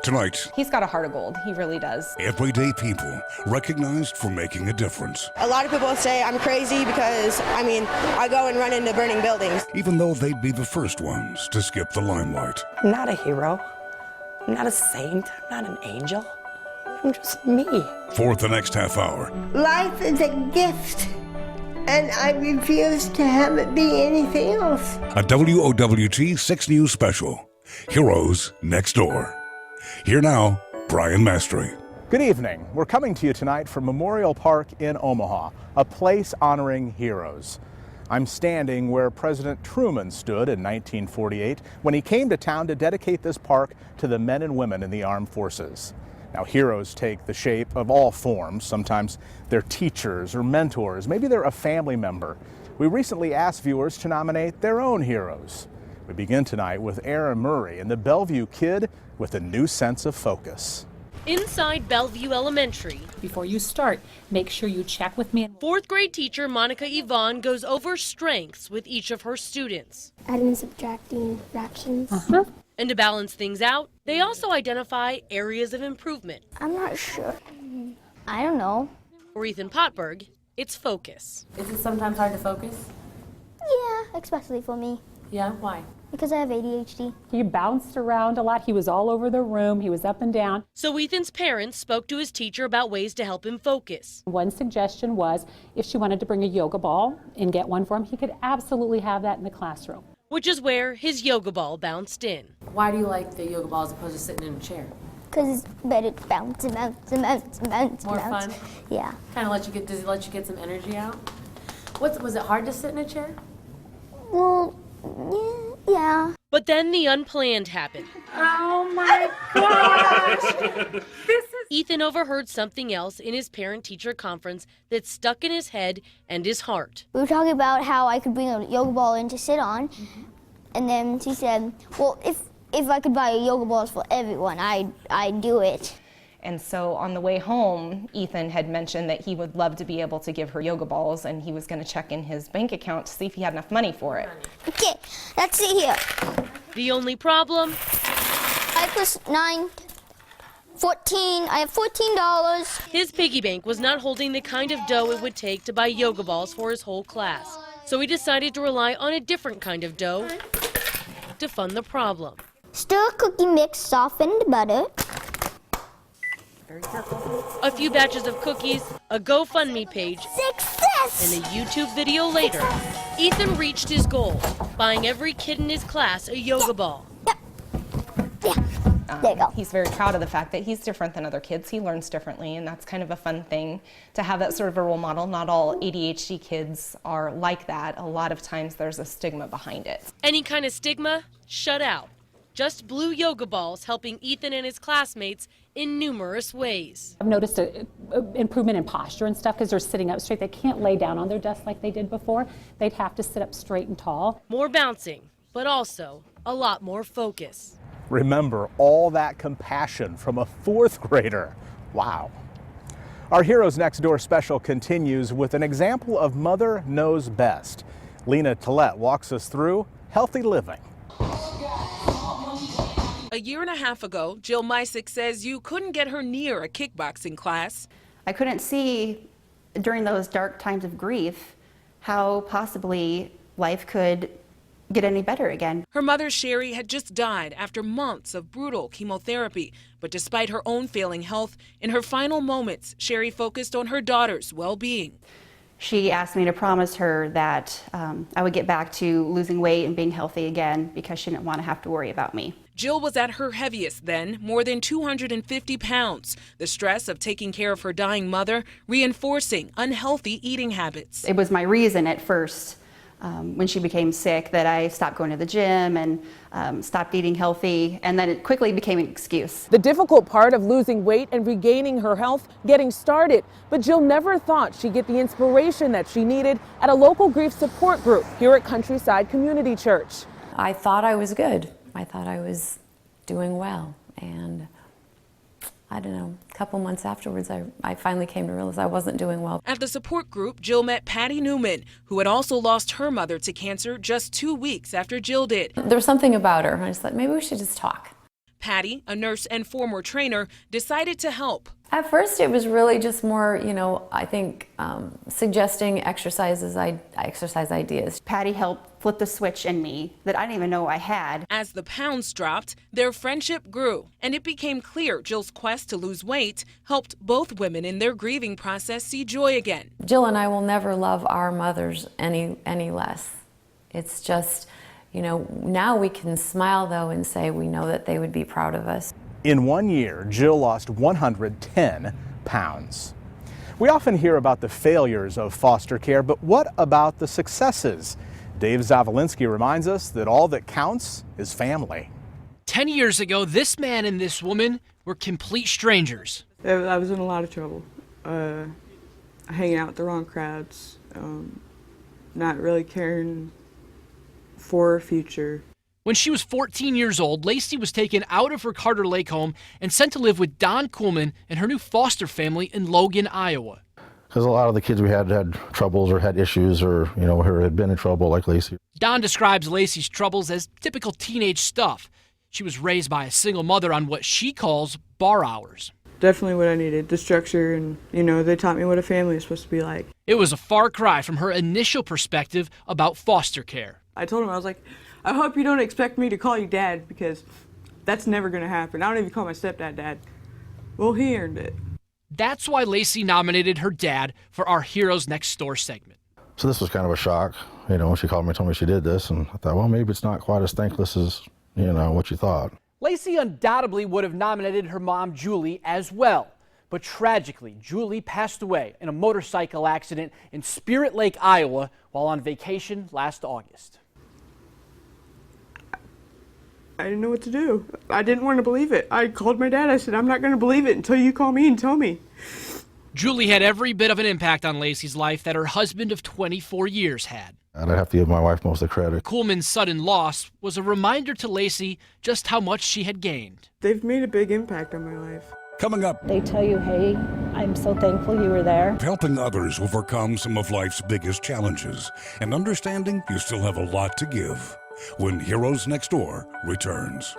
Tonight, He's got a heart of gold. He really does. everyday people recognized for making a difference. A lot of people say I'm crazy because, I go and run into burning buildings. Even though they'd be the first ones to skip the limelight. I'm not a hero. I'm not a saint. I'm not an angel. I'm just me. For the next half hour, Life is a gift, and I refuse to have it be anything else. a WOWT 6 News special, Heroes Next Door. Here now, Brian Mastre. Good evening. We're coming to you tonight from Memorial Park in Omaha, a place honoring heroes. I'm standing where President Truman stood in 1948 when he came to town to dedicate this park to the men and women in the armed forces. Now, heroes take the shape of all forms. Sometimes they're teachers or mentors. Maybe they're a family member. We recently asked viewers to nominate their own heroes. We begin tonight with Aaron Murray and the Bellevue kid with a new sense of focus. Inside Bellevue Elementary, Before you start, make sure you check with me. fourth grade teacher Monica Yvonne goes over strengths with each of her students. Adding and subtracting fractions. And to balance things out, they also identify areas of improvement. I'm not sure. I don't know. For Ethan Potberg, it's focus. Is it sometimes hard to focus? Yeah, especially for me. Yeah, why? Because I have ADHD. He bounced around a lot. He was all over the room. He was up and down. So Ethan's parents spoke to his teacher about ways to help him focus. One suggestion was if she wanted to bring a yoga ball and get one for him, he could absolutely have that in the classroom. Which is where his yoga ball bounced in. Why do you like the yoga ball as opposed to sitting in a chair? Because it's better to bounce and bounce and bounce and bounce. More and bounce. fun? Yeah. Kind of does it let you get some energy out? Was it hard to sit in a chair? Well, yeah. But then the unplanned happened. Oh my gosh! Ethan overheard something else in his parent-teacher conference that stuck in his head and his heart. We were talking about how I could bring a yoga ball in to sit on. And then she said, well, if I could buy yoga balls for everyone, I'd do it. And so on the way home, Ethan had mentioned that he would love to be able to give her yoga balls, and he was going to check in his bank account to see if he had enough money for it. Okay, let's see here. The only problem? 5 plus 9, 14. I have $14. His piggy bank was not holding the kind of dough it would take to buy yoga balls for his whole class. So he decided to rely on a different kind of dough to fund the problem. Stir cookie mix, softened butter. A few batches of cookies, a GoFundMe page, Success! and a YouTube video later, Ethan reached his goal, buying every kid in his class a yoga ball. Yeah, there you go. He's very proud of the fact that he's different than other kids. He learns differently, and that's kind of a fun thing to have that sort of a role model. Not all ADHD kids are like that. A lot of times there's a stigma behind it. Any kind of stigma, shut out. Just blue yoga balls helping Ethan and his classmates in numerous ways. I've noticed an improvement in posture and stuff because they're sitting up straight. They can't lay down on their desk like they did before. They'd have to sit up straight and tall. More bouncing, but also a lot more focus. Remember all that compassion from a fourth grader. Wow. Our Heroes Next Door special continues with an example of Mother Knows Best. Lena Tillett walks us through healthy living. A year and a half ago, Jill Mysick says you couldn't get her near a kickboxing class. I couldn't see during those dark times of grief how possibly life could get any better again. Her mother, Sherry, had just died after months of brutal chemotherapy. But despite her own failing health, in her final moments, Sherry focused on her daughter's well-being. She asked me to promise her that I would get back to losing weight and being healthy again because she didn't want to have to worry about me. Jill was at her heaviest then, more than 250 pounds. The stress of taking care of her dying mother, reinforcing unhealthy eating habits. It was my reason at first, when she became sick, that I stopped going to the gym and stopped eating healthy, and then it quickly became an excuse. The difficult part of losing weight and regaining her health, getting started. But Jill never thought she'd get the inspiration that she needed at a local grief support group here at Countryside Community Church. I thought I was good. I thought I was doing well. And I don't know, a couple months afterwards, I finally came to realize I wasn't doing well. At the support group, Jill met Patty Newman, who had also lost her mother to cancer just 2 weeks after Jill did. There was something about her. I just thought maybe we should just talk. Patty, a nurse and former trainer, decided to help. At first, it was really just more, I think suggesting exercise ideas. Patty helped flip the switch in me that I didn't even know I had. As the pounds dropped, their friendship grew, and it became clear Jill's quest to lose weight helped both women in their grieving process see joy again. Jill and I will never love our mothers any less. It's just, now we can smile, though, and say we know that they would be proud of us. In 1 year, Jill lost 110 pounds. We often hear about the failures of foster care, but what about the successes? Dave Zavolinsky reminds us that all that counts is family. 10 years ago, this man and this woman were complete strangers. I was in a lot of trouble, hanging out with the wrong crowds, not really caring for her future. When she was 14 years old, Lacey was taken out of her Carter Lake home and sent to live with Don Kuhlman and her new foster family in Logan, Iowa. Because a lot of the kids we had troubles or had issues or, or had been in trouble like Lacey. Don describes Lacey's troubles as typical teenage stuff. She was raised by a single mother on what she calls bar hours. Definitely what I needed, the structure, and, they taught me what a family is supposed to be like. It was a far cry from her initial perspective about foster care. I told him, I was like, I hope you don't expect me to call you Dad, because that's never going to happen. I don't even call my stepdad Dad. Well, he earned it. That's why Lacey nominated her dad for our Heroes Next Door segment. So this was kind of a shock, when she called me and told me she did this, and I thought, well, maybe it's not quite as thankless as, what you thought. Lacey undoubtedly would have nominated her mom, Julie, as well. But tragically, Julie passed away in a motorcycle accident in Spirit Lake, Iowa, while on vacation last August. I didn't know what to do. I didn't want to believe it. I called my dad. I said, I'm not going to believe it until you call me and tell me. Julie had every bit of an impact on Lacey's life that her husband of 24 years had. And I'd have to give my wife most of the credit. Kuhlman's sudden loss was a reminder to Lacey just how much she had gained. They've made a big impact on my life. Coming up, they tell you, hey, I'm so thankful you were there. Helping others overcome some of life's biggest challenges and understanding you still have a lot to give when Heroes Next Door returns.